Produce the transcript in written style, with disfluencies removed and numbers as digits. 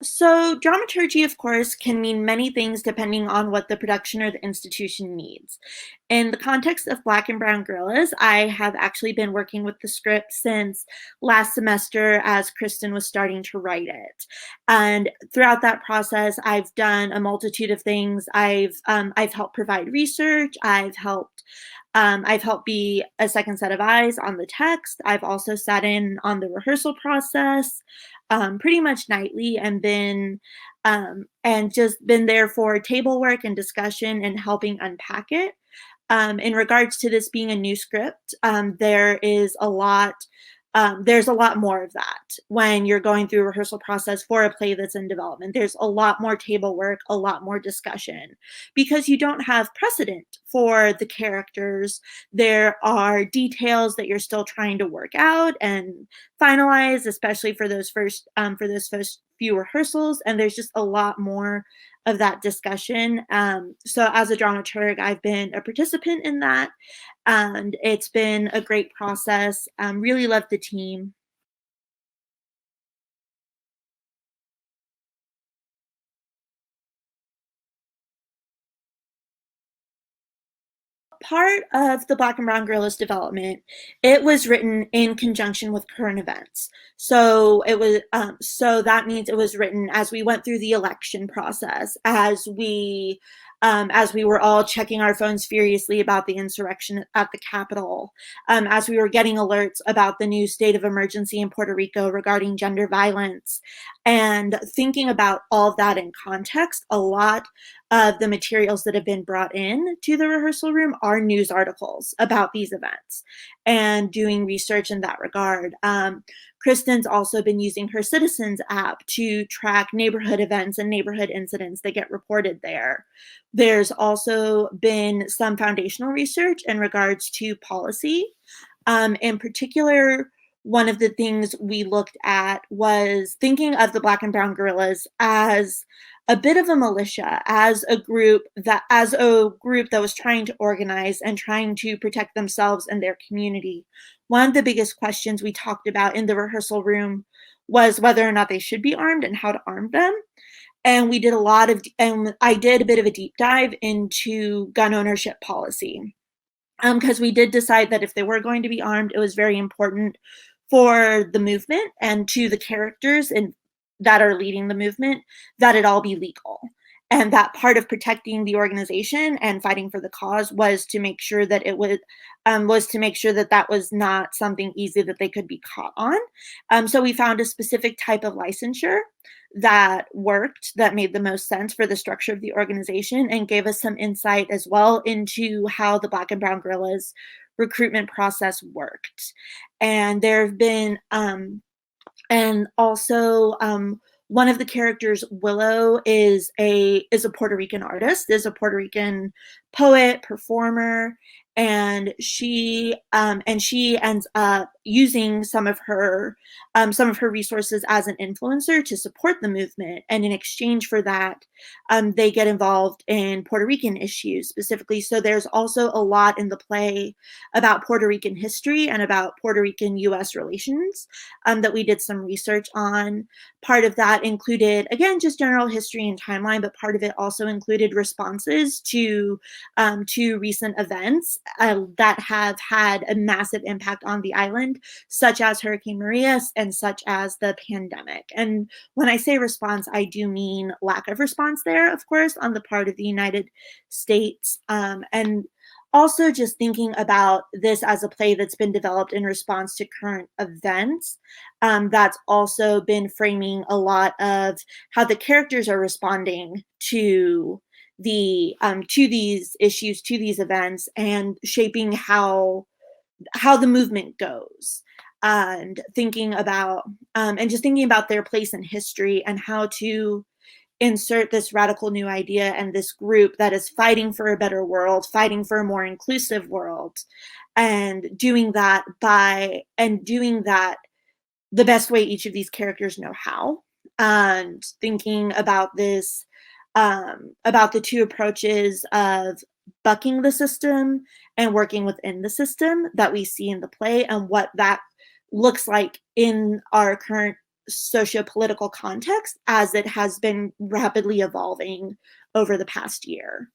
So, dramaturgy, of course, can mean many things depending on what the production or the institution needs. In the context of Black and Brown Gorillas, I have actually been working with the script since last semester as Kristen was starting to write it. And throughout that process, I've done a multitude of things. I've helped provide research. I've helped be a second set of eyes on the text. I've also sat in on the rehearsal process pretty much nightly and just been there for table work and discussion and helping unpack it. In regards to this being a new script, there's a lot more of that when you're going through a rehearsal process for a play that's in development. There's a lot more table work, a lot more discussion, because you don't have precedent for the characters. There are details that you're still trying to work out and finalize, especially for those first few rehearsals. And there's just a lot more of that discussion. So as a dramaturg, I've been a participant in that, and it's been a great process. Really love the team. Part of the Black and Brown Gorillas development, it was written in conjunction with current events. So that means it was written as we went through the election process, as we were all checking our phones furiously about the insurrection at the Capitol, as we were getting alerts about the new state of emergency in Puerto Rico regarding gender violence, and thinking about all of that in context. A lot of the materials that have been brought in to the rehearsal room are news articles about these events and doing research in that regard. Kristen's also been using her Citizens app to track neighborhood events and neighborhood incidents that get reported there. There's also been some foundational research in regards to policy. In particular, one of the things we looked at was thinking of the Black and Brown Gorillas as a bit of a militia, as a group that was trying to organize and trying to protect themselves and their community. One of the biggest questions we talked about in the rehearsal room was whether or not they should be armed and how to arm them. And I did a bit of a deep dive into gun ownership policy, because we did decide that if they were going to be armed, it was very important for the movement and to the characters that are leading the movement, that it all be legal. And that part of protecting the organization and fighting for the cause was to make sure that that was not something easy that they could be caught on. So we found a specific type of licensure that worked, that made the most sense for the structure of the organization, and gave us some insight as well into how the Black and Brown Gorillas recruitment process worked. And there have been and also one of the characters, Willow, is a Puerto Rican artist, is a Puerto Rican poet, performer, and she ends up using some of her resources as an influencer to support the movement. And in exchange for that, they get involved in Puerto Rican issues specifically. So there's also a lot in the play about Puerto Rican history and about Puerto Rican U.S. relations, that we did some research on. Part of that included, again, just general history and timeline, but part of it also included responses to recent events that have had a massive impact on the island, such as Hurricane Maria and such as the pandemic. And when I say response, I do mean lack of response there, of course, on the part of the United States. And also just thinking about this as a play that's been developed in response to current events, that's also been framing a lot of how the characters are responding to these issues, to these events, and shaping how the movement goes, and just thinking about their place in history and how to insert this radical new idea and this group that is fighting for a better world, fighting for a more inclusive world, and doing that the best way each of these characters know how. And thinking about this, about the two approaches of bucking the system and working within the system that we see in the play, and what that looks like in our current sociopolitical context as it has been rapidly evolving over the past year.